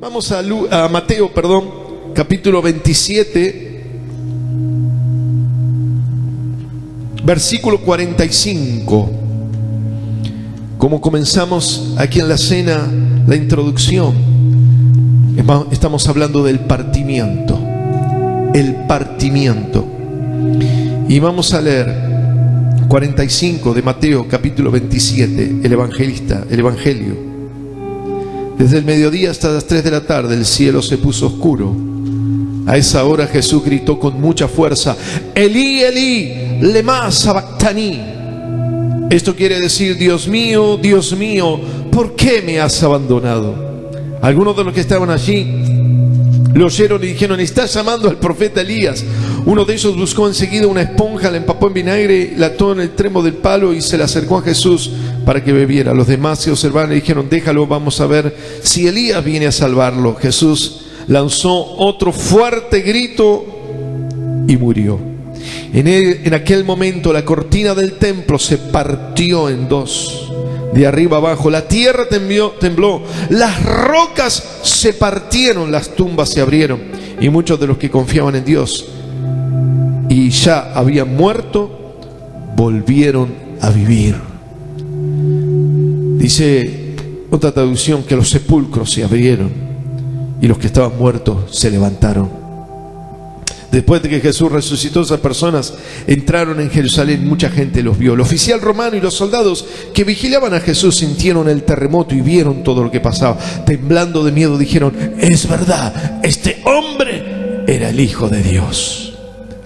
Vamos a Mateo, capítulo 27, versículo 45. Como comenzamos aquí en la cena, la introducción, estamos hablando del partimiento. El partimiento. Y vamos a leer 45 de Mateo, capítulo 27, el Evangelio. Desde el mediodía hasta las 3 de la tarde el cielo se puso oscuro. A esa hora Jesús gritó con mucha fuerza: Elí, Elí, lema sabactani. Esto quiere decir: Dios mío, ¿por qué me has abandonado? Algunos de los que estaban allí lo oyeron y dijeron: ¿estás llamando al profeta Elías? Uno de ellos buscó enseguida una esponja, la empapó en vinagre, la ató en el extremo del palo y se la acercó a Jesús para que bebiera. Los demás se observaron y dijeron: déjalo, vamos a ver si Elías viene a salvarlo. Jesús lanzó otro fuerte grito y murió. En aquel momento la cortina del templo se partió en dos, de arriba abajo. La tierra tembló, las rocas se partieron, las tumbas se abrieron, y muchos de los que confiaban en Dios y ya habían muerto volvieron a vivir. Dice otra traducción que los sepulcros se abrieron y los que estaban muertos se levantaron. Después de que Jesús resucitó a esas personas, entraron en Jerusalén, mucha gente los vio. El oficial romano y los soldados que vigilaban a Jesús sintieron el terremoto y vieron todo lo que pasaba. Temblando de miedo dijeron: es verdad, este hombre era el Hijo de Dios.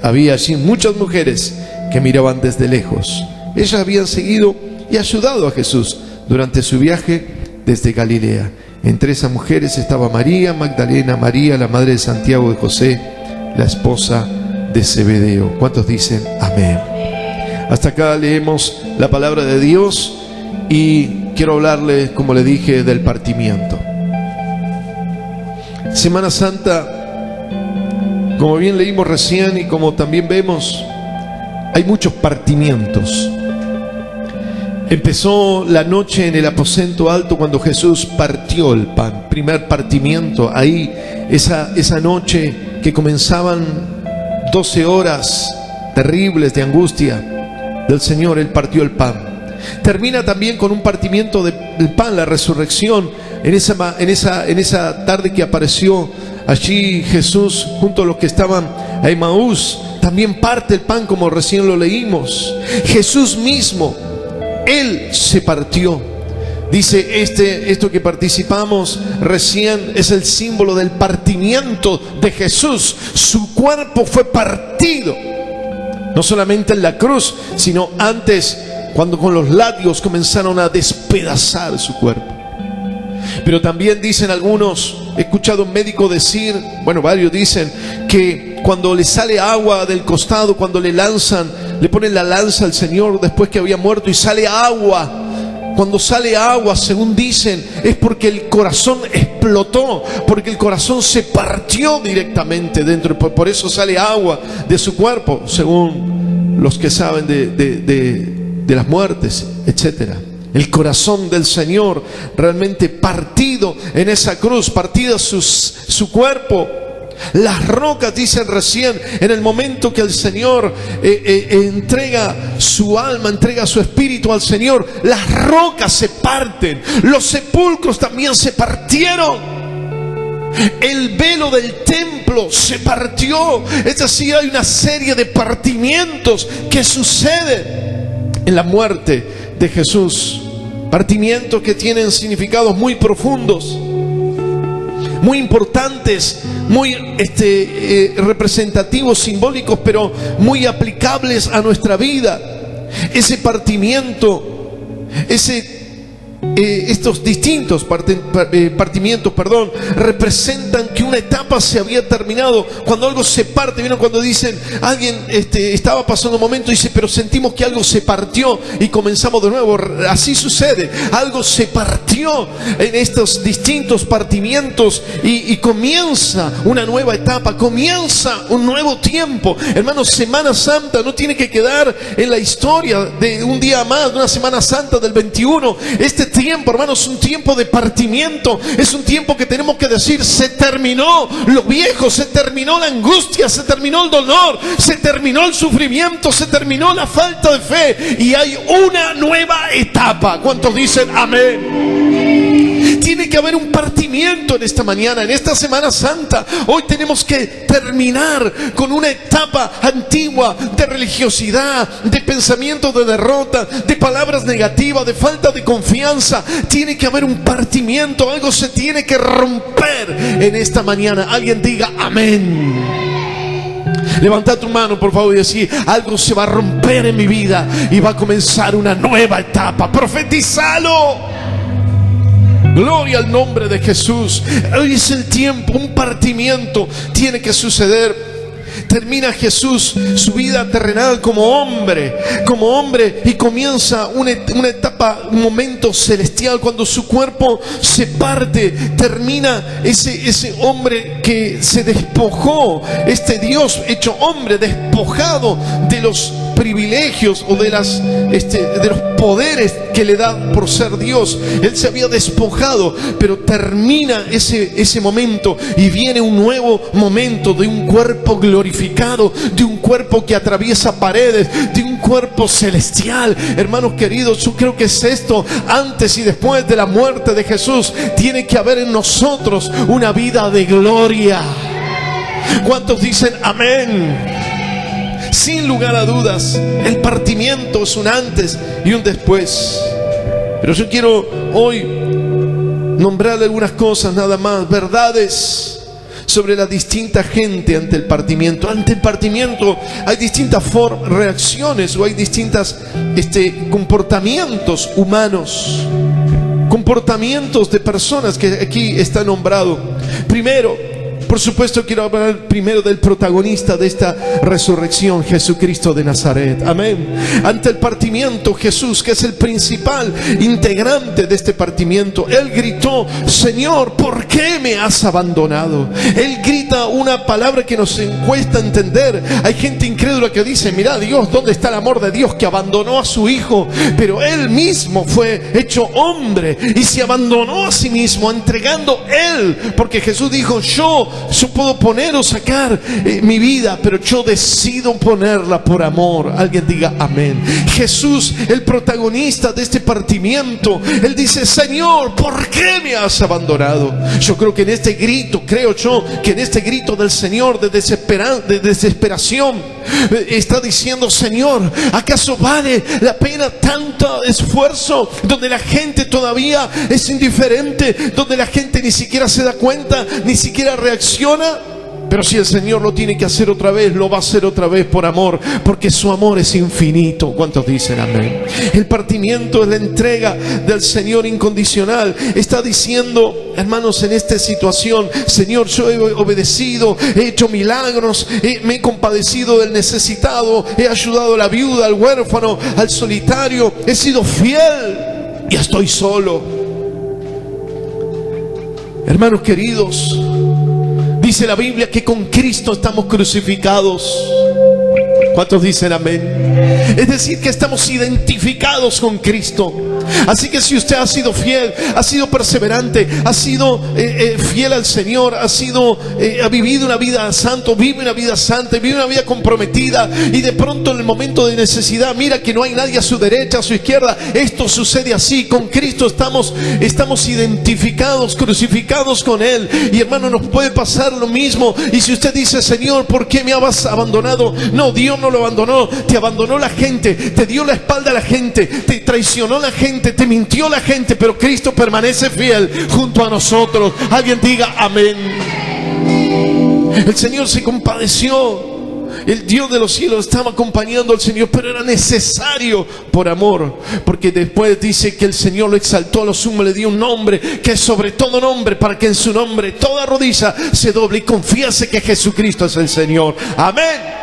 Había allí muchas mujeres que miraban desde lejos. Ellas habían seguido y ayudado a Jesús durante su viaje desde Galilea. Entre esas mujeres estaba María Magdalena, María, la madre de Santiago de José, la esposa de Zebedeo. ¿Cuántos dicen amén? Hasta acá leemos la palabra de Dios y quiero hablarles, como le dije, del partimiento. Semana Santa, como bien leímos recién y como también vemos, hay muchos partimientos. Empezó la noche en el aposento alto cuando Jesús partió el pan. Primer partimiento, ahí, esa noche que comenzaban 12 horas terribles de angustia del Señor, Él partió el pan. Termina también con un partimiento del pan, la resurrección, en esa tarde que apareció allí Jesús junto a los que estaban a Emaús. También parte el pan, como recién lo leímos. Jesús mismo, Él se partió. Dice esto que participamos recién es el símbolo del partimiento de Jesús. Su cuerpo fue partido, no solamente en la cruz, sino antes, cuando con los látigos comenzaron a despedazar su cuerpo. Pero también dicen algunos, he escuchado a un médico decir, varios dicen que cuando le sale agua del costado, cuando le ponen la lanza al Señor después que había muerto y sale agua. Cuando sale agua, según dicen, es porque el corazón explotó, porque el corazón se partió directamente dentro. Por eso sale agua de su cuerpo, según los que saben de las muertes, etcétera. El corazón del Señor realmente partido en esa cruz, partido su cuerpo. Las rocas, dicen recién, en el momento que el Señor entrega su alma, entrega su espíritu al Señor, las rocas se parten, los sepulcros también se partieron, el velo del templo se partió. Es decir, hay una serie de partimientos que suceden en la muerte de Jesús, partimientos que tienen significados muy profundos, muy importantes, muy representativos, simbólicos, pero muy aplicables a nuestra vida. Ese partimiento, estos distintos partimientos, representan que una etapa se había terminado. Cuando algo se parte, ¿vieron? Cuando dicen, alguien estaba pasando un momento y dice, pero sentimos que algo se partió y comenzamos de nuevo. Así sucede, algo se partió en estos distintos partimientos y comienza una nueva etapa, comienza un nuevo tiempo. Hermanos, Semana Santa no tiene que quedar en la historia de un día más, de una Semana Santa del 21. Este tiempo, hermanos, es un tiempo de partimiento. Es un tiempo que tenemos que decir: se terminó lo viejo, se terminó la angustia, se terminó el dolor, se terminó el sufrimiento, se terminó la falta de fe, y hay una nueva etapa. ¿Cuántos dicen amén? Tiene que haber un partimiento en esta mañana, en esta Semana Santa. Hoy tenemos que terminar con una etapa antigua de religiosidad, de pensamiento de derrota, de palabras negativas, de falta de confianza. Tiene que haber un partimiento, algo se tiene que romper en esta mañana. Alguien diga amén. Levanta tu mano, por favor, y decir: algo se va a romper en mi vida y va a comenzar una nueva etapa. Profetizalo. Gloria al nombre de Jesús. Hoy es el tiempo, un partimiento tiene que suceder. Termina Jesús su vida terrenal como hombre, y comienza una etapa, un momento celestial cuando su cuerpo se parte. Termina ese hombre que se despojó, este Dios hecho hombre, despojado de los privilegios o de los poderes que le da por ser Dios. Él se había despojado, pero termina ese momento y viene un nuevo momento de un cuerpo glorificado, de un cuerpo que atraviesa paredes, de un cuerpo celestial. Hermanos queridos, yo creo que es esto. Antes y después de la muerte de Jesús, tiene que haber en nosotros una vida de gloria. ¿Cuántos dicen amén? Sin lugar a dudas, el partimiento es un antes y un después. Pero yo quiero hoy nombrarle algunas cosas nada más, verdades sobre la distinta gente ante el partimiento. Ante el partimiento hay distintas reacciones, o hay distintos comportamientos humanos, comportamientos de personas que aquí está nombrado. Primero, por supuesto, quiero hablar primero del protagonista de esta resurrección, Jesucristo de Nazaret. Amén. Ante el partimiento, Jesús, que es el principal integrante de este partimiento, Él gritó: Señor, ¿por qué me has abandonado? Él grita una palabra que nos cuesta entender. Hay gente incrédula que dice: mira, Dios, ¿dónde está el amor de Dios que abandonó a su Hijo? Pero Él mismo fue hecho hombre y se abandonó a sí mismo, entregando Él, porque Jesús dijo: yo puedo poner o sacar mi vida, pero yo decido ponerla por amor. Alguien diga amén. Jesús, el protagonista de este partimiento, Él dice: Señor, ¿por qué me has abandonado? Yo creo que en este grito, del Señor de desesperación, está diciendo: Señor, ¿acaso vale la pena tanto esfuerzo donde la gente todavía es indiferente, donde la gente ni siquiera se da cuenta, ni siquiera reacciona? Pero si el Señor lo tiene que hacer otra vez, lo va a hacer otra vez por amor, porque su amor es infinito. ¿Cuántos dicen amén? El partimiento es la entrega del Señor incondicional. Está diciendo, hermanos, en esta situación: Señor, yo he obedecido, he hecho milagros, me he compadecido del necesitado, he ayudado a la viuda, al huérfano, al solitario, he sido fiel y estoy solo. Hermanos queridos, dice la Biblia que con Cristo estamos crucificados. ¿Cuántos dicen amén? Es decir, que estamos identificados con Cristo. Así que si usted ha sido fiel, ha sido perseverante, ha sido fiel al Señor, ha vivido una vida santa, vive una vida santa, vive una vida comprometida, y de pronto en el momento de necesidad mira que no hay nadie a su derecha, a su izquierda, esto sucede así. Con Cristo estamos identificados, crucificados con Él. Y hermano, nos puede pasar lo mismo. Y si usted dice: Señor, ¿por qué me has abandonado? No, Dios no lo abandonó. Te abandonó la gente, te dio la espalda a la gente, te traicionó la gente, te mintió la gente, pero Cristo permanece fiel junto a nosotros. Alguien diga amén. El Señor se compadeció. El Dios de los cielos estaba acompañando al Señor, pero era necesario por amor, porque después dice que el Señor lo exaltó a lo sumo, le dio un nombre que es sobre todo nombre, para que en su nombre toda rodilla se doble y confiese que Jesucristo es el Señor. Amén.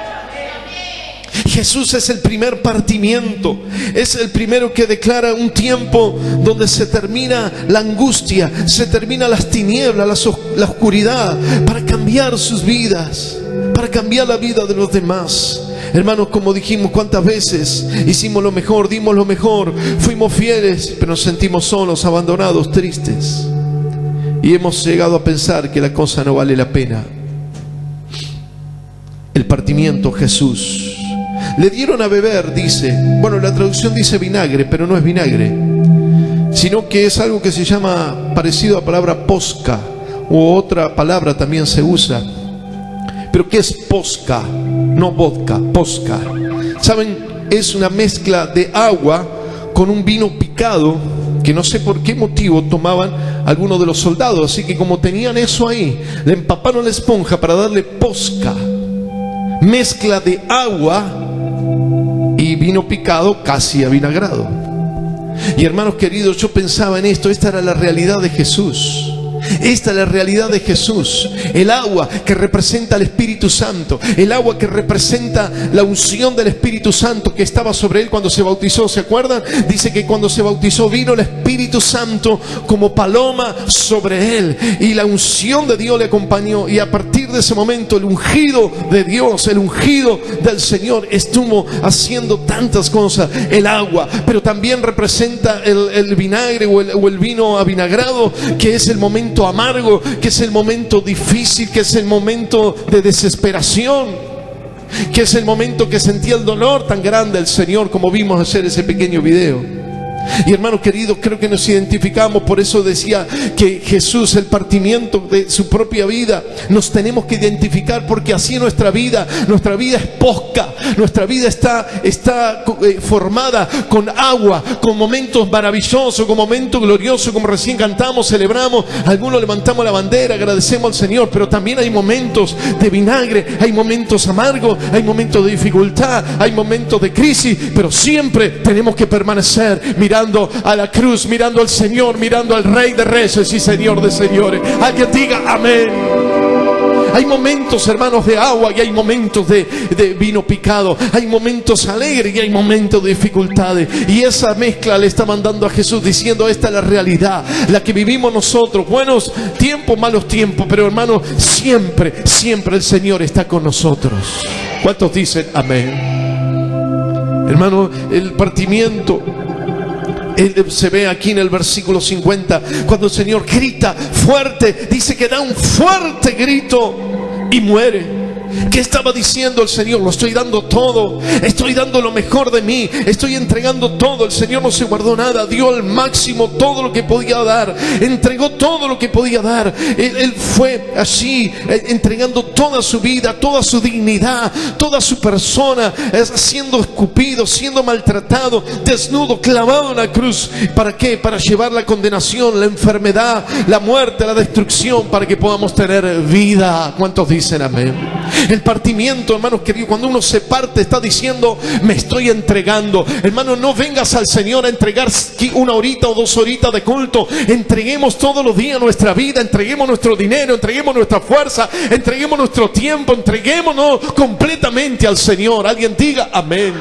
Jesús es el primer partimiento, es el primero que declara un tiempo donde se termina la angustia, se termina las tinieblas, la oscuridad, para cambiar sus vidas, para cambiar la vida de los demás. Hermanos, como dijimos, ¿cuántas veces hicimos lo mejor, dimos lo mejor, fuimos fieles, pero nos sentimos solos, abandonados, tristes? Y hemos llegado a pensar que la cosa no vale la pena. El partimiento, Jesús. Le dieron a beber, dice, bueno, la traducción dice vinagre, pero no es vinagre, sino que es algo que se llama, parecido a la palabra posca, o otra palabra también se usa. Pero ¿qué es posca? No vodka, posca. ¿Saben? Es una mezcla de agua con un vino picado, que no sé por qué motivo tomaban algunos de los soldados. Así que como tenían eso ahí, le empaparon la esponja para darle posca. Mezcla de agua y vino picado casi avinagrado. Y hermanos queridos, yo pensaba en esto. Esta era la realidad de Jesús. Esta es la realidad de Jesús. El agua que representa al Espíritu Santo, el agua que representa la unción del Espíritu Santo que estaba sobre él cuando se bautizó. ¿Se acuerdan? Dice que cuando se bautizó vino el Espíritu Santo como paloma sobre él, y la unción de Dios le acompañó. Y a partir de ese momento el ungido de Dios, el ungido del Señor estuvo haciendo tantas cosas. El agua, pero también representa el vinagre o el vino avinagrado, que es el momento amargo, que es el momento difícil, que es el momento de desesperación, que es el momento que sentía el dolor tan grande el Señor, como vimos hacer ese pequeño video. Y hermanos queridos, creo que nos identificamos. Por eso decía que Jesús, el partimiento de su propia vida, nos tenemos que identificar, porque así nuestra vida es posca. Nuestra vida está formada con agua, con momentos maravillosos, con momentos gloriosos, como recién cantamos, celebramos. Algunos levantamos la bandera, agradecemos al Señor, pero también hay momentos de vinagre, hay momentos amargos, hay momentos de dificultad, hay momentos de crisis, pero siempre tenemos que permanecer mirando a la cruz, mirando al Señor, mirando al Rey de Reyes y Señor de Señores. Alguien diga amén. Hay momentos, hermanos, de agua y hay momentos de vino picado. Hay momentos alegres y hay momentos de dificultades. Y esa mezcla le está mandando a Jesús, diciendo: esta es la realidad, la que vivimos nosotros. Buenos tiempos, malos tiempos, pero hermanos, siempre, siempre el Señor está con nosotros. ¿Cuántos dicen amén? Hermano, el partimiento se ve aquí en el versículo 50, cuando el Señor grita fuerte. Dice que da un fuerte grito y muere. ¿Qué estaba diciendo el Señor? Lo estoy dando todo, estoy dando lo mejor de mí, estoy entregando todo. El Señor no se guardó nada, dio al máximo todo lo que podía dar, entregó todo lo que podía dar. Él fue así, entregando toda su vida, toda su dignidad, toda su persona, siendo escupido, siendo maltratado, desnudo, clavado en la cruz. ¿Para qué? Para llevar la condenación, la enfermedad, la muerte, la destrucción, para que podamos tener vida. ¿Cuántos dicen amén? El partimiento, hermanos queridos, cuando uno se parte, está diciendo: me estoy entregando. Hermano, no vengas al Señor a entregar 1 horita o 2 horitas de culto. Entreguemos todos los días nuestra vida, entreguemos nuestro dinero, entreguemos nuestra fuerza, entreguemos nuestro tiempo, entreguémonos completamente al Señor. Alguien diga amén.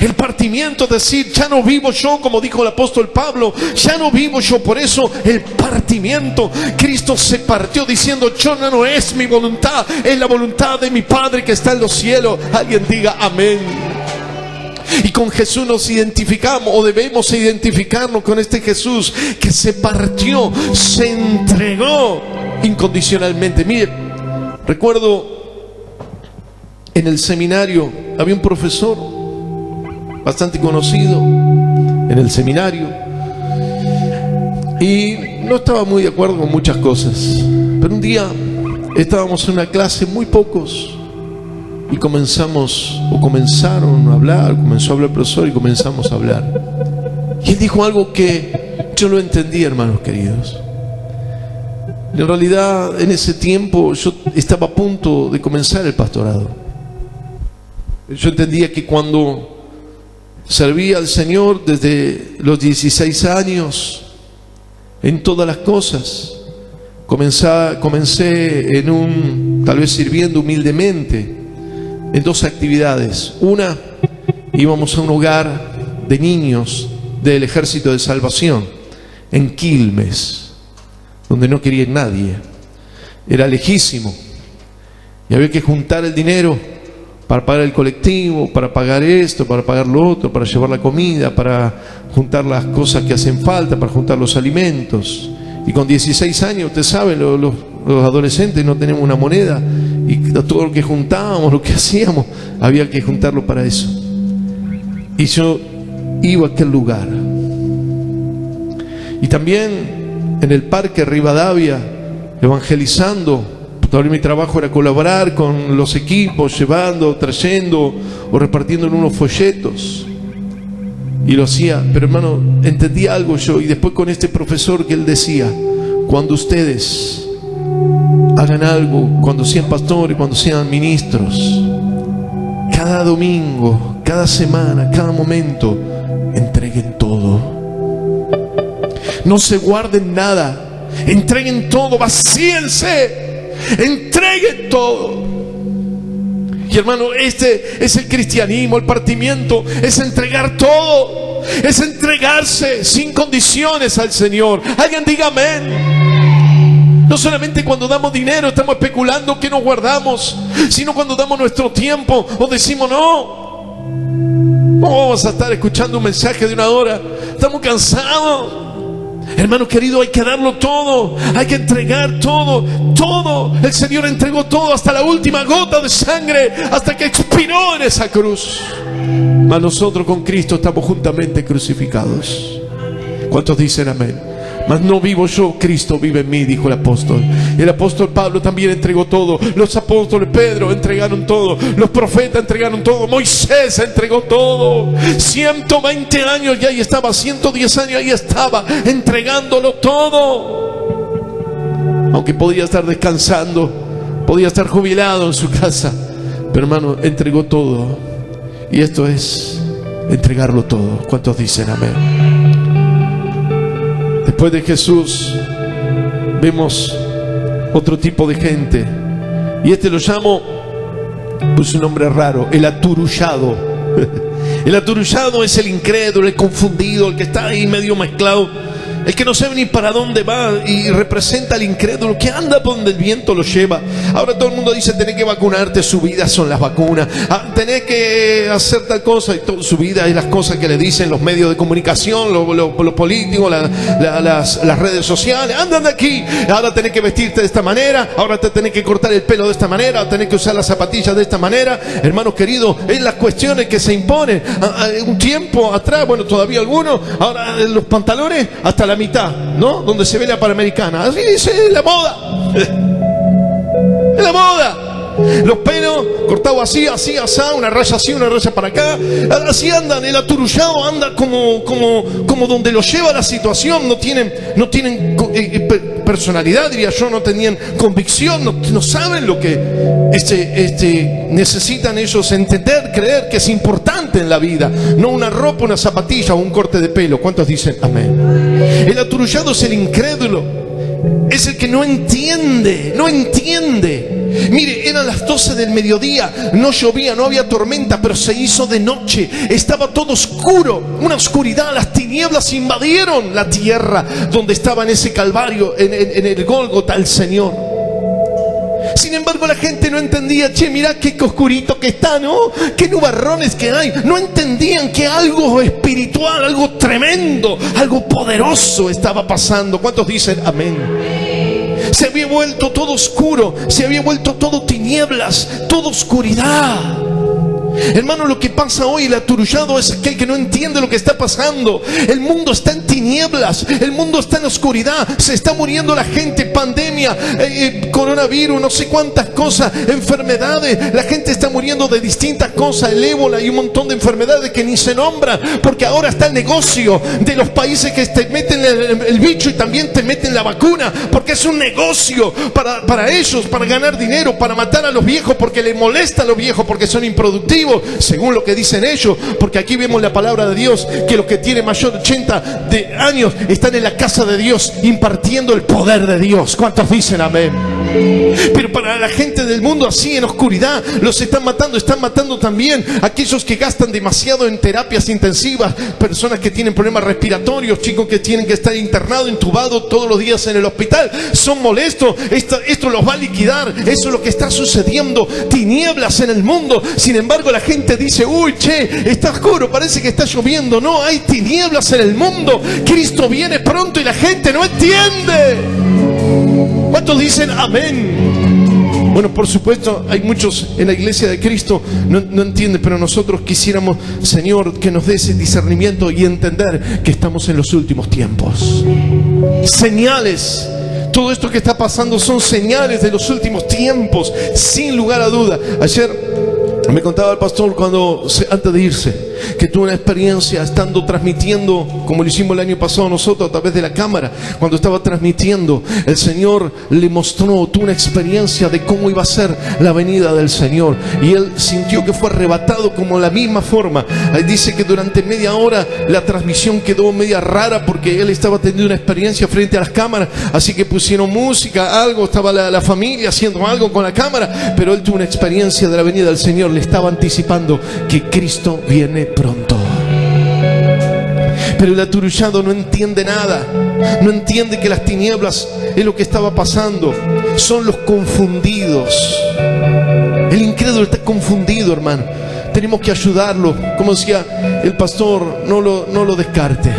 El partimiento es decir: ya no vivo yo, como dijo el apóstol Pablo, ya no vivo yo. Por eso el partimiento, Cristo se partió diciendo: yo no es mi voluntad, es la voluntad de mi Padre que está en los cielos. Alguien diga amén. Y con Jesús nos identificamos, o debemos identificarnos con este Jesús que se partió, se entregó incondicionalmente. Mire, recuerdo en el seminario había un profesor bastante conocido en el seminario, y no estaba muy de acuerdo con muchas cosas. Pero un día estábamos en una clase, muy pocos, y comenzaron a hablar, comenzó a hablar el profesor y comenzamos a hablar. Y él dijo algo que yo no entendí, hermanos queridos. En realidad, en ese tiempo yo estaba a punto de comenzar el pastorado. Yo entendía que cuando servía al Señor desde los 16 años, en todas las cosas, comencé tal vez sirviendo humildemente en 2 actividades. Una, íbamos a un hogar de niños del Ejército de Salvación en Quilmes, donde no quería ir nadie, era lejísimo, y había que juntar el dinero para pagar el colectivo, para pagar esto, para pagar lo otro, para llevar la comida, para juntar las cosas que hacen falta, para juntar los alimentos. Y con 16 años, usted sabe, los adolescentes no tenemos una moneda, y todo lo que juntábamos, lo que hacíamos, había que juntarlo para eso. Y yo iba a aquel lugar. Y también en el Parque Rivadavia, evangelizando. Todavía mi trabajo era colaborar con los equipos, llevando, trayendo o repartiendo en unos folletos. Y lo hacía, pero hermano, entendí algo yo. Y después con este profesor que él decía: cuando ustedes hagan algo, cuando sean pastores, cuando sean ministros, cada domingo, cada semana, cada momento, entreguen todo. No se guarden nada, entreguen todo, vacíense, entreguen todo. Y hermano, este es el cristianismo, el partimiento, es entregar todo, es entregarse sin condiciones al Señor. Alguien diga amén. No solamente cuando damos dinero estamos especulando que nos guardamos, sino cuando damos nuestro tiempo o decimos no vamos a estar escuchando un mensaje de 1 hora, estamos cansados. Hermano querido, hay que darlo todo, hay que entregar todo, todo. El Señor entregó todo hasta la última gota de sangre, hasta que expiró en esa cruz. Mas nosotros con Cristo estamos juntamente crucificados. ¿Cuántos dicen amén? Mas no vivo yo, Cristo vive en mí, dijo el apóstol. Y el apóstol Pablo también entregó todo. Los apóstoles, Pedro, entregaron todo. Los profetas entregaron todo. Moisés entregó todo. 120 años y ahí estaba, 110 años ahí estaba, entregándolo todo. Aunque podía estar descansando, podía estar jubilado en su casa, pero hermano, entregó todo. Y esto es entregarlo todo. ¿Cuántos dicen amén? Después de Jesús vemos otro tipo de gente, y este lo llamo, pues un nombre raro, el aturullado. El aturullado es el incrédulo, el confundido, el que está ahí medio mezclado, el que no sabe ni para dónde va, y representa al incrédulo que anda por donde el viento lo lleva. Ahora todo el mundo dice: tenés que vacunarte, su vida son las vacunas, tenés que hacer tal cosa, y su vida es las cosas que le dicen los medios de comunicación, los políticos, las redes sociales. Andan de aquí, ahora tenés que vestirte de esta manera, ahora te tenés que cortar el pelo de esta manera, tenés que usar las zapatillas de esta manera. Hermanos queridos, es las cuestiones que se imponen. Un tiempo atrás, bueno, todavía algunos, ahora los pantalones hasta la mitad, ¿no? Donde se ve la Panamericana. Así dice la moda. Es la moda. Los pelos cortados así, así, así, una raya así, una raya para acá. Así andan. El aturullado anda como donde lo lleva la situación. No tienen personalidad, diría yo, no tenían convicción, no saben lo que necesitan ellos entender, creer que es importante en la vida. No una ropa, una zapatilla o un corte de pelo. ¿Cuántos dicen amén? El aturullado es el incrédulo, es el que no entiende. Mire, eran las 12 del mediodía, no llovía, no había tormenta, pero se hizo de noche, estaba todo oscuro, una oscuridad, las tinieblas invadieron la tierra donde estaba en ese calvario, en el Gólgota, el Señor. Sin embargo, la gente no entendía. Che, mirá qué oscurito que está, ¿no? Qué nubarrones que hay. No entendían que algo espiritual, algo tremendo, algo poderoso estaba pasando. ¿Cuántos dicen amén? Se había vuelto todo oscuro, se había vuelto todo tinieblas, todo oscuridad. Hermano, lo que pasa hoy, el aturullado es aquel que no entiende lo que está pasando. El mundo está en tinieblas, el mundo está en oscuridad, se está muriendo la gente, pandemia, coronavirus, no sé cuántas cosas, enfermedades, la gente está muriendo de distintas cosas, el ébola y un montón de enfermedades que ni se nombran, porque ahora está el negocio de los países que te meten el bicho y también te meten la vacuna, porque es un negocio para ellos, para ganar dinero, para matar a los viejos, porque les molesta a los viejos, porque son improductivos, según lo que dicen ellos, porque aquí vemos la palabra de Dios, que los que tienen mayor de 80 años están en la casa de Dios impartiendo el poder de Dios. ¿Cuántos dicen amén? Pero para la gente del mundo así, en oscuridad, los están matando también aquellos que gastan demasiado en terapias intensivas, personas que tienen problemas respiratorios, chicos que tienen que estar internados, intubados todos los días en el hospital, son molestos, esto los va a liquidar, eso es lo que está sucediendo, tinieblas en el mundo. Sin embargo, la gente dice, uy, che, está oscuro, parece que está lloviendo. No, hay tinieblas en el mundo, Cristo viene pronto y la gente no entiende. ¿Cuántos dicen amén? Bueno, por supuesto, hay muchos en la iglesia de Cristo no entienden, pero nosotros quisiéramos, Señor, que nos dé ese discernimiento y entender que estamos en los últimos tiempos. Señales. Todo esto que está pasando son señales de los últimos tiempos, sin lugar a duda. Ayer me contaba el pastor antes de irse, que tuvo una experiencia estando transmitiendo, como lo hicimos el año pasado nosotros a través de la cámara. Cuando estaba transmitiendo, el Señor le mostró, tuvo una experiencia de cómo iba a ser la venida del Señor, y él sintió que fue arrebatado como la misma forma. Ahí dice que durante media hora la transmisión quedó media rara porque él estaba teniendo una experiencia frente a las cámaras, así que pusieron música, algo, estaba la familia haciendo algo con la cámara, pero él tuvo una experiencia de la venida del Señor. Le estaba anticipando que Cristo viene pronto. Pero el aturullado no entiende nada, no entiende que las tinieblas es lo que estaba pasando. Son los confundidos. El incrédulo está confundido, hermano. Tenemos que ayudarlo. Como decía el pastor, no lo descarte.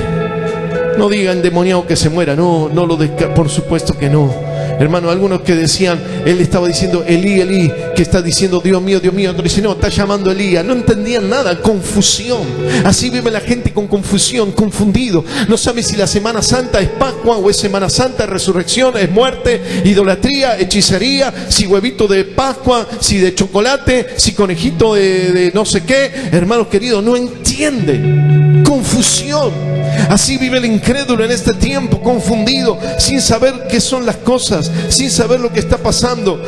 No diga endemoniado que se muera, no lo descarte, por supuesto que no. Hermano, algunos que decían, él estaba diciendo Elí, Elí, que está diciendo Dios mío, Dios mío. Otro dice, no, está llamando Elías. No entendían nada, confusión. Así vive la gente, con confusión, confundido. No sabe si la Semana Santa es Pascua o es Semana Santa, es resurrección, es muerte, idolatría, hechicería, si huevito de Pascua, si de chocolate, si conejito de no sé qué. Hermanos queridos, no entiende. Confusión. Así vive el incrédulo en este tiempo, confundido, sin saber qué son las cosas, sin saber lo que está pasando.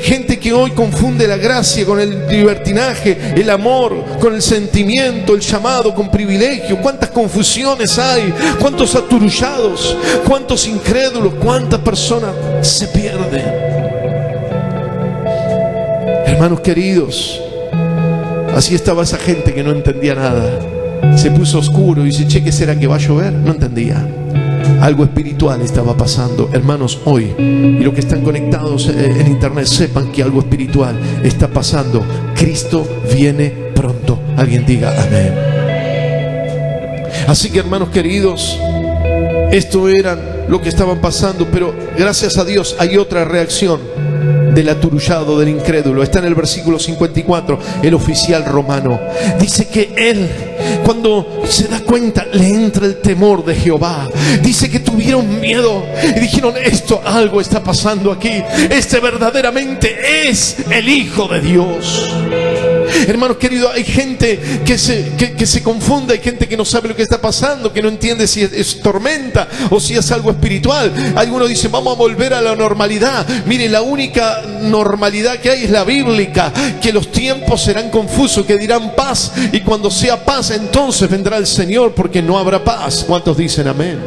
Gente que hoy confunde la gracia con el libertinaje, el amor con el sentimiento, el llamado con privilegio. Cuántas confusiones hay, cuántos aturullados, cuántos incrédulos, cuántas personas se pierden. Hermanos queridos, así estaba esa gente que no entendía nada. Se puso oscuro y dice, che, ¿qué será que va a llover? No entendía. Algo espiritual estaba pasando. Hermanos, hoy, y los que están conectados en internet, sepan que algo espiritual está pasando. Cristo viene pronto. Alguien diga amén. Así que, hermanos queridos, esto era lo que estaban pasando, pero gracias a Dios hay otra reacción del aturullado, del incrédulo. Está en el versículo 54, el oficial romano. Dice que él, cuando se da cuenta, le entra el temor de Jehová. Dice que tuvieron miedo y dijeron, algo está pasando aquí. Este verdaderamente es el Hijo de Dios. Hermanos queridos, hay gente que se confunde, hay gente que no sabe lo que está pasando, que no entiende si es tormenta o si es algo espiritual. Algunos dicen, vamos a volver a la normalidad. Mire, la única normalidad que hay es la bíblica, que los tiempos serán confusos, que dirán paz, y cuando sea paz, entonces vendrá el Señor, porque no habrá paz. ¿Cuántos dicen amén?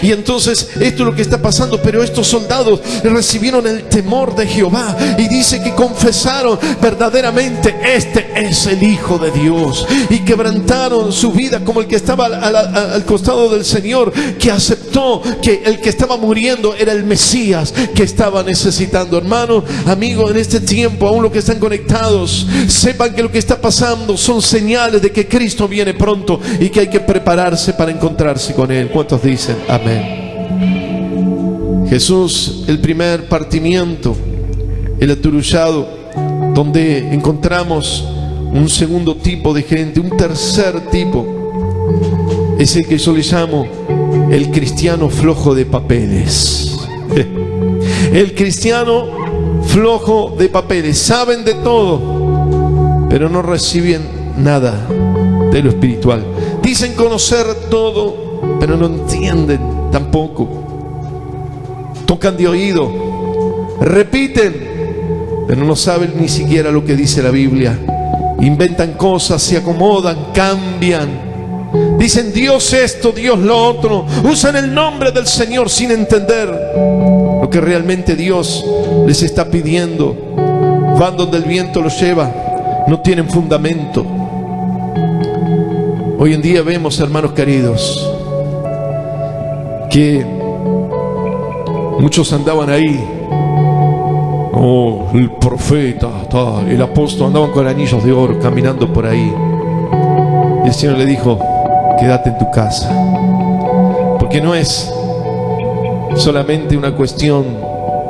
Y entonces esto es lo que está pasando. Pero estos soldados recibieron el temor de Jehová, y dice que confesaron verdaderamente, este es el Hijo de Dios, y quebrantaron su vida como el que estaba al costado del Señor, que aceptó que el que estaba muriendo era el Mesías que estaba necesitando. Hermanos, amigos, en este tiempo, aún los que están conectados, sepan que lo que está pasando son señales de que Cristo viene pronto y que hay que prepararse para encontrarse con Él. ¿Cuántos dicen amén? Jesús, el primer partimiento, el aturullado, donde encontramos un segundo tipo de gente, un tercer tipo, es el que yo le llamo el cristiano flojo de papeles. El cristiano flojo de papeles. Saben de todo, pero no reciben nada de lo espiritual. Dicen conocer todo, pero no entienden tampoco. Tocan de oído, repiten, pero no saben ni siquiera lo que dice la Biblia. Inventan cosas, se acomodan, cambian. Dicen Dios esto, Dios lo otro. Usan el nombre del Señor sin entender lo lo que realmente Dios les está pidiendo. Van donde el viento los lleva, no tienen fundamento. Hoy en día vemos, hermanos queridos, que muchos andaban ahí. Oh, el profeta, el apóstol, andaban con anillos de oro caminando por ahí. Y el Señor le dijo: quédate en tu casa. Porque no es solamente una cuestión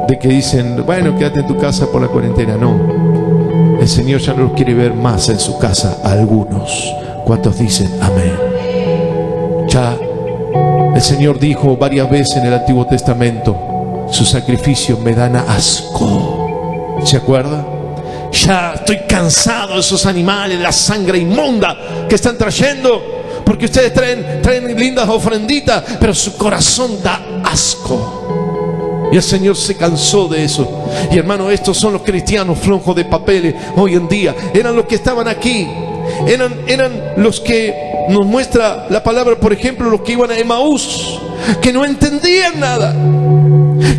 de que dicen, bueno, quédate en tu casa por la cuarentena. No, el Señor ya no los quiere ver más en su casa a algunos. ¿Cuántos dicen amén? Ya el Señor dijo varias veces en el Antiguo Testamento: sus sacrificios me dan asco. ¿Se acuerda? Ya estoy cansado de esos animales, la sangre inmunda que están trayendo, porque ustedes traen lindas ofrenditas, pero su corazón da asco. Y el Señor se cansó de eso. Y hermano, estos son los cristianos flojos de papeles hoy en día. Eran los que estaban aquí. Eran los que nos muestra la palabra, por ejemplo, los que iban a Emaús, que no entendían nada,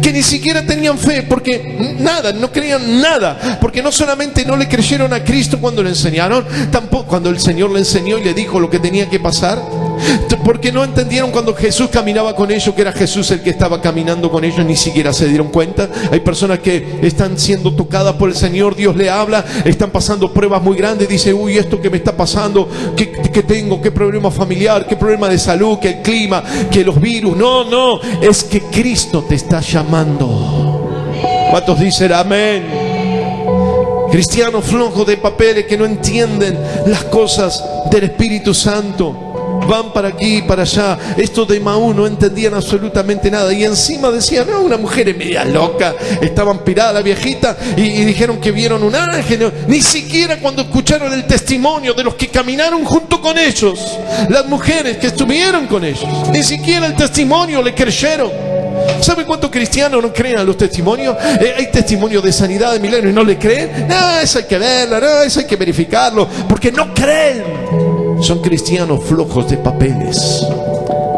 que ni siquiera tenían fe, porque nada, no creían nada, porque no solamente no le creyeron a Cristo cuando le enseñaron, tampoco cuando el Señor le enseñó y le dijo lo que tenía que pasar, porque no entendieron cuando Jesús caminaba con ellos, que era Jesús el que estaba caminando con ellos, ni siquiera se dieron cuenta. Hay personas que están siendo tocadas por el Señor, Dios le habla, están pasando pruebas muy grandes, dice, uy, esto que me está pasando, ¿qué tengo? ¿Qué problema familiar? ¿Qué problema de salud? ¿Qué el clima? ¿Qué los virus? No, es que Cristo te está llamando. ¿Cuántos dicen amén? Cristianos flojos de papeles que no entienden las cosas del Espíritu Santo. Van para aquí y para allá. Estos de Emaús no entendían absolutamente nada. Y encima decían, no, una mujer es media loca. Estaban pirada la viejita y dijeron que vieron un ángel. No, ni siquiera cuando escucharon el testimonio de los que caminaron junto con ellos, las mujeres que estuvieron con ellos, ni siquiera el testimonio le creyeron. ¿Saben cuántos cristianos no creen a los testimonios? Hay testimonios de sanidad, de milagros y no le creen. No, eso hay que verlo, no, eso hay que verificarlo, porque no creen. Son cristianos flojos de papeles.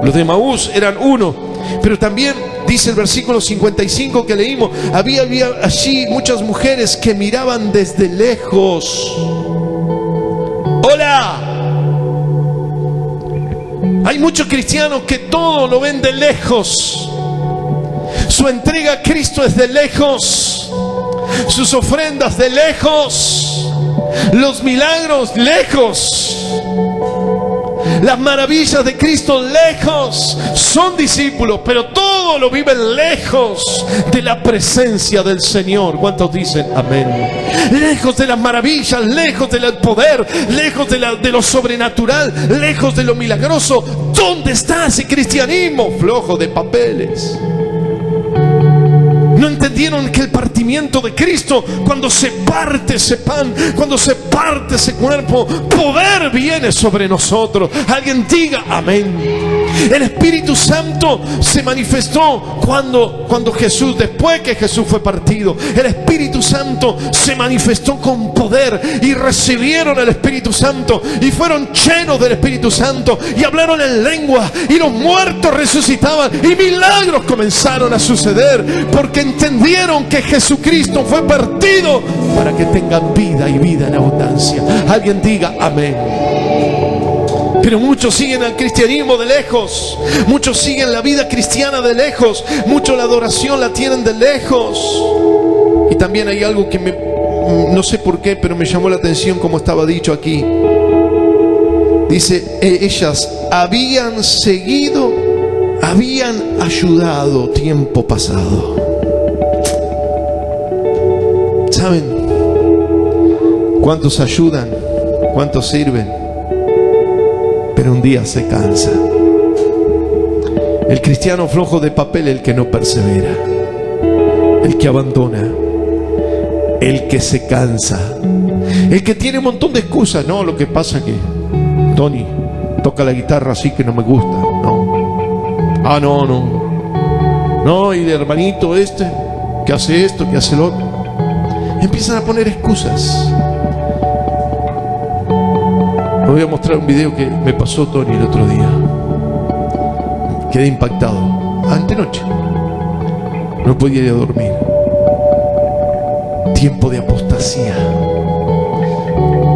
Los de Emaús eran uno, pero también dice el versículo 55 que leímos, había allí muchas mujeres que miraban desde lejos. ¡Hola! Hay muchos cristianos que todo lo ven de lejos. Su entrega a Cristo es de lejos, sus ofrendas de lejos, los milagros lejos, las maravillas de Cristo lejos. Son discípulos, pero todo lo viven lejos de la presencia del Señor. ¿Cuántos dicen amén? Lejos de las maravillas, lejos del poder, lejos de lo sobrenatural, lejos de lo milagroso. ¿Dónde está ese cristianismo flojo de papeles? No entendieron que el partimiento de Cristo, cuando se parte ese pan, cuando se parte ese cuerpo, poder viene sobre nosotros. Alguien diga amén. El Espíritu Santo se manifestó cuando Jesús, después que Jesús fue partido, el Espíritu Santo se manifestó con poder y recibieron el Espíritu Santo y fueron llenos del Espíritu Santo y hablaron en lengua y los muertos resucitaban y milagros comenzaron a suceder, porque entendieron que Jesucristo fue partido para que tengan vida y vida en abundancia. Alguien diga amén. Pero muchos siguen al cristianismo de lejos, muchos siguen la vida cristiana de lejos, muchos la adoración la tienen de lejos. Y también hay algo que no sé por qué, pero me llamó la atención, como estaba dicho aquí. Dice, ellas habían seguido, habían ayudado tiempo pasado. ¿Saben cuántos ayudan? ¿Cuántos sirven? Pero un día se cansa. El cristiano flojo de papel, el que no persevera, el que abandona, el que se cansa, el que tiene un montón de excusas. No, lo que pasa es que Tony toca la guitarra así que no me gusta. No, y el hermanito este que hace esto, que hace lo otro. Empiezan a poner excusas. Les voy a mostrar un video que me pasó Tony el otro día. Quedé impactado. Antenoche. no podía dormir. Tiempo de apostasía.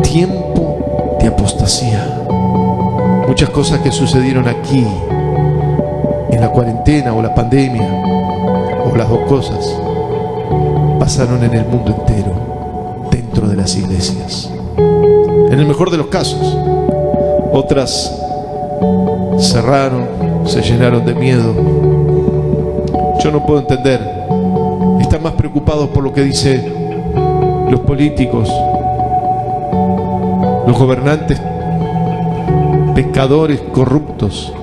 Tiempo de apostasía. Muchas cosas que sucedieron aquí, en la cuarentena o la pandemia, o las dos cosas, pasaron en el mundo entero, dentro de las iglesias. En el mejor de los casos. Otras cerraron, se llenaron de miedo. Yo no puedo entender. Están más preocupados por lo que dicen los políticos, los gobernantes, pecadores corruptos,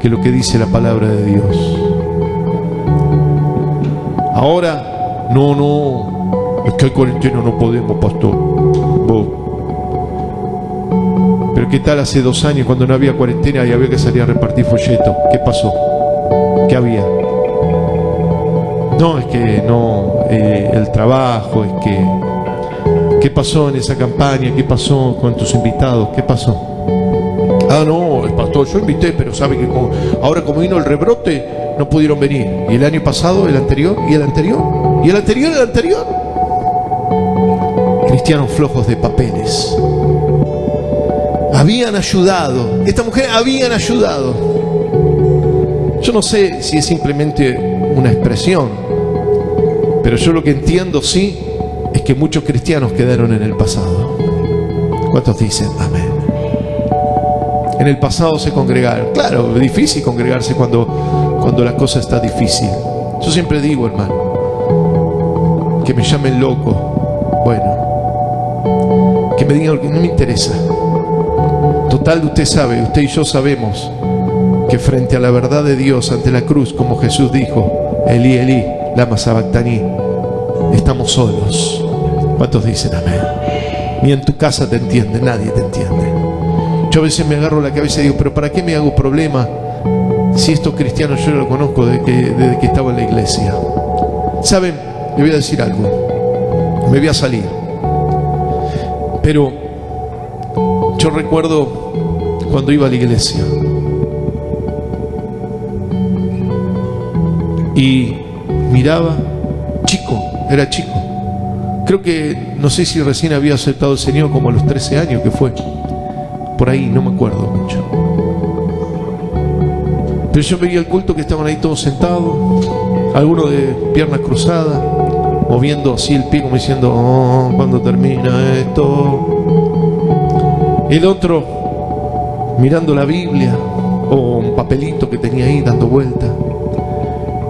que lo que dice la palabra de Dios. Ahora, no, es que hay cuarentena, no podemos, pastor. Pero ¿qué tal hace 2 años cuando no había cuarentena y había que salir a repartir folletos? ¿Qué pasó? ¿Qué había? No, es que no, el trabajo, es que... ¿Qué pasó en esa campaña? ¿Qué pasó con tus invitados? ¿Qué pasó? Ah, no, el pastor, yo invité, pero sabe que ahora como vino el rebrote, no pudieron venir. Y el año pasado, el anterior, y el anterior, y el anterior, y el anterior. Cristianos flojos de papeles. Habían ayudado, esta mujer habían ayudado. Yo no sé si es simplemente una expresión, pero yo lo que entiendo sí es que muchos cristianos quedaron en el pasado. ¿Cuántos dicen amén? En el pasado se congregaron. Claro, es difícil congregarse cuando la cosa está difícil. Yo siempre digo, hermano, que me llamen loco, bueno, que me digan que no me interesa. Total, usted sabe, usted y yo sabemos que frente a la verdad de Dios, ante la cruz, como Jesús dijo, Elí, Elí, lama sabactaní, estamos solos. ¿Cuántos dicen amén? Ni en tu casa te entiende, nadie te entiende. Yo a veces me agarro la cabeza y digo, pero ¿para qué me hago problema si estos cristianos yo lo conozco desde que estaba en la iglesia? ¿Saben? Le voy a decir algo. Me voy a salir. Pero yo recuerdo cuando iba a la iglesia y miraba, chico, era chico. Creo que, no sé si recién había aceptado al Señor, como a los 13 años que fue. Por ahí, no me acuerdo mucho. Pero yo veía el culto que estaban ahí todos sentados, algunos de piernas cruzadas, moviendo así el pie como diciendo, oh, ¿cuándo termina esto? El otro mirando la Biblia o un papelito que tenía ahí dando vuelta.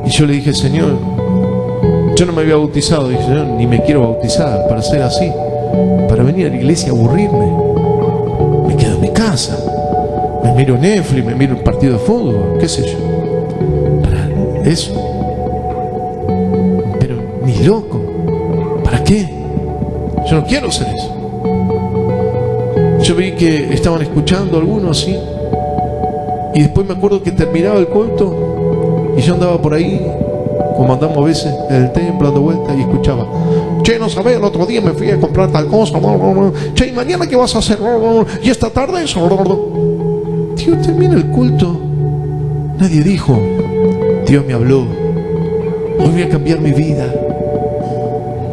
Y yo le dije, Señor, yo no me había bautizado. Dije, Señor, ni me quiero bautizar para ser así, para venir a la iglesia a aburrirme. Me quedo en mi casa, me miro Netflix, me miro un partido de fútbol, qué sé yo. Para eso. Pero ni loco. ¿Para qué? Yo no quiero hacer eso. Yo vi que estaban escuchando algunos así. Y después me acuerdo que terminaba el culto y yo andaba por ahí, como andamos a veces en el templo dando vueltas, y escuchaba, che, no sabes, el otro día me fui a comprar tal cosa, che, ¿y mañana qué vas a hacer? Y esta tarde eso. Tío, termina el culto, nadie dijo, Dios me habló, hoy voy a cambiar mi vida,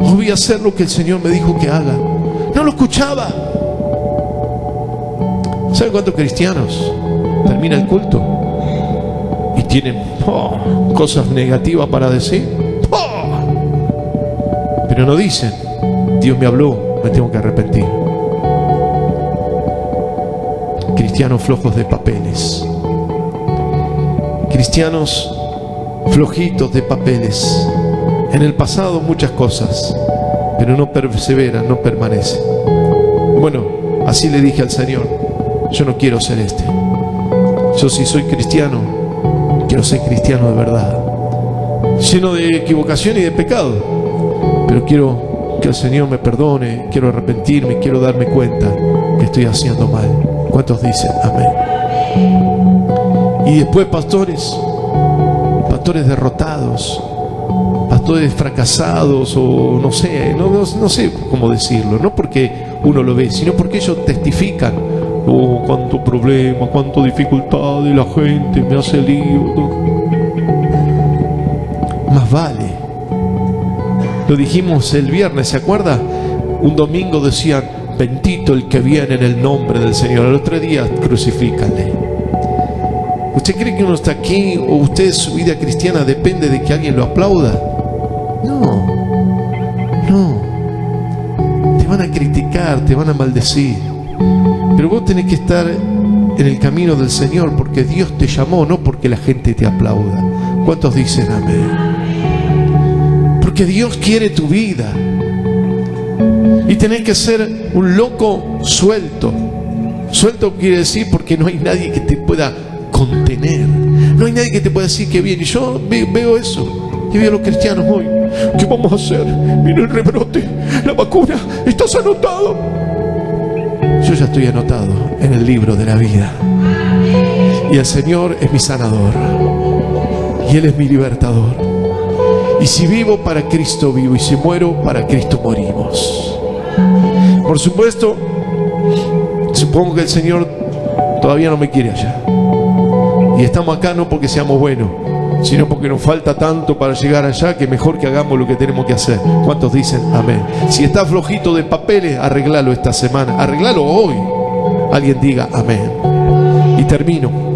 hoy voy a hacer lo que el Señor me dijo que haga. No lo escuchaba. ¿Saben cuántos cristianos termina el culto y tienen cosas negativas para decir? Pero no dicen, Dios me habló, me tengo que arrepentir. Cristianos flojos de papeles. Cristianos flojitos de papeles. En el pasado muchas cosas, pero no perseveran, no permanecen. Bueno, así le dije al Señor, yo no quiero ser este. Yo, si soy cristiano, quiero ser cristiano de verdad, lleno de equivocación y de pecado, pero quiero que el Señor me perdone, quiero arrepentirme, quiero darme cuenta que estoy haciendo mal. ¿Cuántos dicen amén? Y después pastores derrotados, pastores fracasados, o no sé, no sé cómo decirlo, no porque uno lo ve, sino porque ellos testifican, oh, cuánto problema, cuánto dificultad, y la gente me hace lío. Más vale Lo dijimos el viernes, ¿se acuerda? Un domingo decían: bendito el que viene en el nombre del Señor. Al otro día, crucifícale. ¿Usted cree que uno está aquí o usted, su vida cristiana depende de que alguien lo aplauda? No. Te van a criticar, te van a maldecir, pero vos tenés que estar en el camino del Señor porque Dios te llamó, no porque la gente te aplauda. ¿Cuántos dicen amén? Porque Dios quiere tu vida y tenés que ser un loco suelto. Suelto quiere decir porque no hay nadie que te pueda contener, no hay nadie que te pueda decir que viene. Y yo veo eso y veo a los cristianos hoy: ¿qué vamos a hacer? Mira el rebrote, la vacuna, estás anotado. Yo ya estoy anotado en el libro de la vida y el Señor es mi sanador y Él es mi libertador. Y si vivo, para Cristo vivo, y si muero, para Cristo morimos. Por supuesto, supongo que el Señor todavía no me quiere allá, y estamos acá no porque seamos buenos, sino porque nos falta tanto para llegar allá, que mejor que hagamos lo que tenemos que hacer. ¿Cuántos dicen amén? Si está flojito de papeles, arreglalo esta semana, arreglalo hoy. Alguien diga amén. Y termino.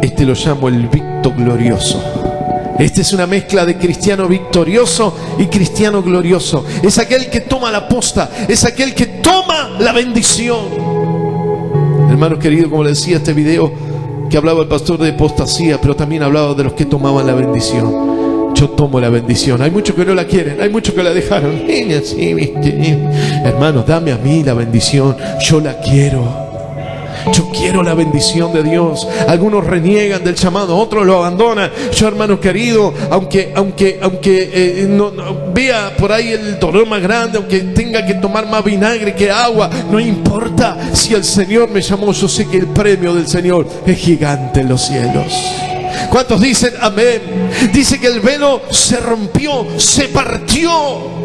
Este lo llamo el victo glorioso. Este es una mezcla de cristiano victorioso y cristiano glorioso. Es aquel que toma la posta, es aquel que toma la bendición. Hermanos queridos, como les decía, este video que hablaba el pastor de apostasía, pero también hablaba de los que tomaban la bendición. Yo tomo la bendición. Hay muchos que no la quieren, hay muchos que la dejaron. Hermanos, dame a mí la bendición. Yo la quiero. Yo quiero la bendición de Dios. Algunos reniegan del llamado, otros lo abandonan. Yo, hermano querido, aunque no vea por ahí el dolor más grande, aunque tenga que tomar más vinagre que agua, no importa. Si el Señor me llamó, yo sé que el premio del Señor es gigante en los cielos. ¿Cuántos dicen amén? Dice que el velo se rompió, se partió.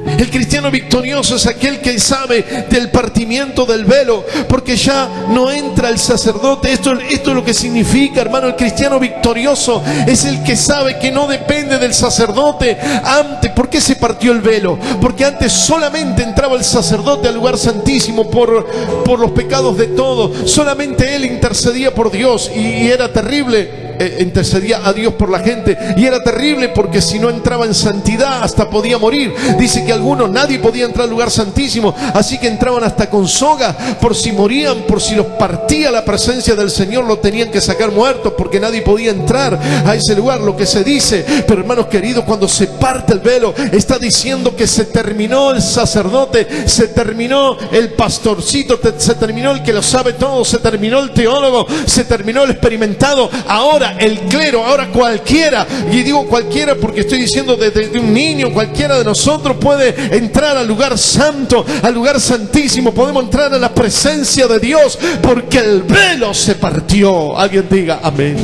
El cristiano victorioso es aquel que sabe del partimiento del velo, porque ya no entra el sacerdote. Esto es lo que significa, hermano. El cristiano victorioso es el que sabe que no depende del sacerdote. Antes, ¿por qué se partió el velo? Porque antes solamente entraba el sacerdote al lugar santísimo por los pecados de todos. Solamente él intercedía por Dios, y era terrible. Intercedía a Dios por la gente, y era terrible porque si no entraba en santidad hasta podía morir. Dice que nadie podía entrar al lugar santísimo, así que entraban hasta con soga, por si morían, por si los partía la presencia del Señor, lo tenían que sacar muertos, porque nadie podía entrar a ese lugar. Lo que se dice, pero hermanos queridos, cuando se parte el velo, está diciendo que se terminó el sacerdote, se terminó el pastorcito, se terminó el que lo sabe todo, se terminó el teólogo, se terminó el experimentado. Ahora el clero, ahora cualquiera, y digo cualquiera porque estoy diciendo desde un niño, cualquiera de nosotros puede entrar al lugar santo, al lugar santísimo. Podemos entrar a la presencia de Dios porque el velo se partió. Alguien diga amén.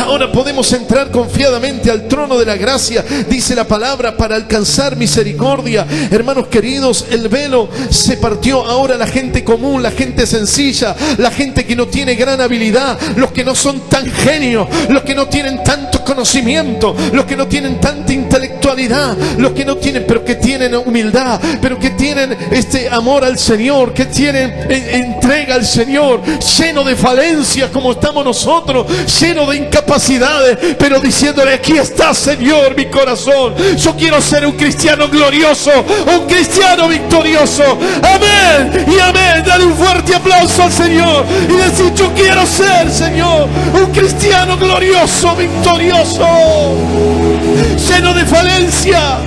Ahora podemos entrar confiadamente al trono de la gracia, dice la palabra, para alcanzar misericordia. Hermanos queridos, el velo se partió. Ahora la gente común, la gente sencilla, la gente que no tiene gran habilidad, los que no son tan genios, los que no tienen tanto conocimiento, los que no tienen tanta intelectualidad, los que no tienen, pero que tienen humildad, pero que tienen este amor al Señor, que tienen entrega al Señor, lleno de falencias como estamos nosotros, lleno de incapacidades, pero diciéndole: aquí está, Señor, mi corazón. Yo quiero ser un cristiano glorioso, un cristiano victorioso. Amén y amén. Dale un fuerte aplauso al Señor y decir: yo quiero ser, Señor, un cristiano glorioso, victorioso, lleno de falencia.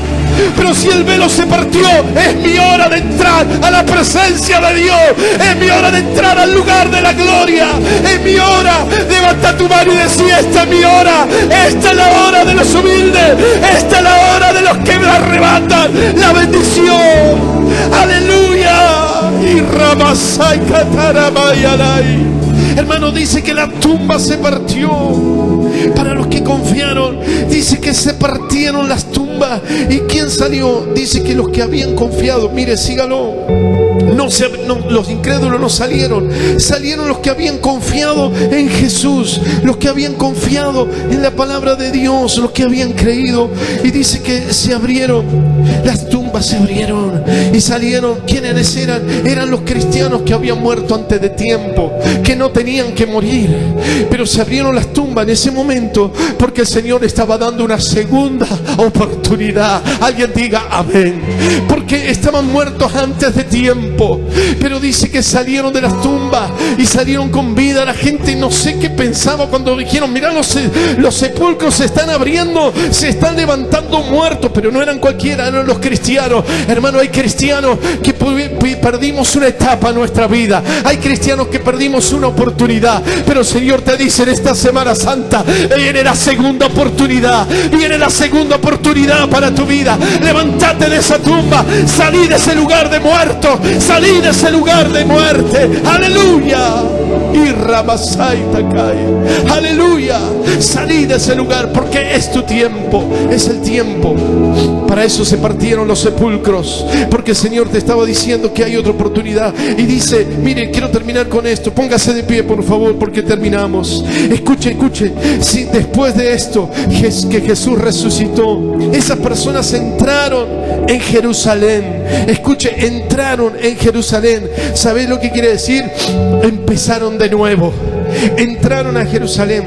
Pero si el velo se partió, es mi hora de entrar a la presencia de Dios. Es mi hora de entrar al lugar de la gloria. Es mi hora. Levanta tu mano y decir: esta es mi hora. Esta es la hora de los humildes. Esta es la hora de los que me arrebatan la bendición. Aleluya. Y Ramasai Kataramayalai. Hermano, dice que la tumba se partió. Para los que confiaron, dice que se partieron las tumbas. ¿Y quién salió? Dice que los que habían confiado. Mire, sígalo. Los incrédulos no salieron. Salieron los que habían confiado en Jesús, los que habían confiado en la palabra de Dios, los que habían creído. Y dice que se abrieron, las tumbas se abrieron y salieron. ¿Quiénes eran? Eran los cristianos que habían muerto antes de tiempo, que no tenían que morir, pero se abrieron las tumbas en ese momento porque el Señor estaba dando una segunda oportunidad. Alguien diga amén. Porque estaban muertos antes de tiempo, pero dice que salieron de las tumbas y salieron con vida. La gente no sé qué pensaba cuando dijeron: mirá, los sepulcros se están abriendo, se están levantando muertos. Pero no eran cualquiera, eran los cristianos. Hermano, hay cristianos que perdimos una etapa en nuestra vida, hay cristianos que perdimos una oportunidad, pero el Señor te dice en esta Semana Santa: viene la segunda oportunidad, viene la segunda oportunidad para tu vida. Levántate de esa tumba, salí de ese lugar de muerto, salí de ese lugar de muerte. Aleluya. Y Ramasaita cae. Aleluya. Salí de ese lugar porque es tu tiempo, es el tiempo. Para eso se partieron los sepulcros, porque el Señor te estaba diciendo que hay otra oportunidad. Y dice, mire, quiero terminar con esto. Póngase de pie, por favor, porque terminamos. Escuche. Si después de esto que Jesús resucitó, esas personas entraron en Jerusalén. Escuche, entraron en Jerusalén. ¿Sabéis lo que quiere decir? Empezaron de nuevo. Entraron a Jerusalén.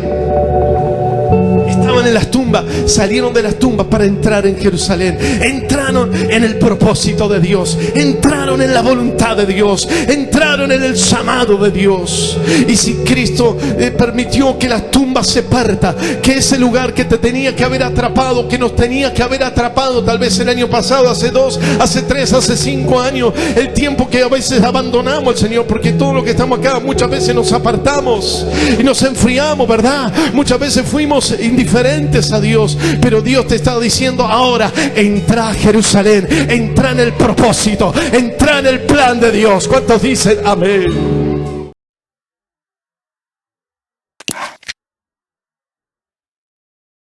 Estaban en las tumbas, salieron de las tumbas para entrar en Jerusalén. Entraron en el propósito de Dios, entraron en la voluntad de Dios, entraron en el llamado de Dios. Y si Cristo permitió que las tumbas se partan, que ese lugar que te tenía que haber atrapado, que nos tenía que haber atrapado, tal vez el año pasado, hace 2, hace 3, hace 5 años, el tiempo que a veces abandonamos al Señor, porque todo lo que estamos acá muchas veces nos apartamos y nos enfriamos, ¿verdad? Muchas veces fuimos indiferentes a Dios, pero Dios te está diciendo ahora: entra a Jerusalén, entra en el propósito, entra en el plan de Dios. ¿Cuántos dicen amén?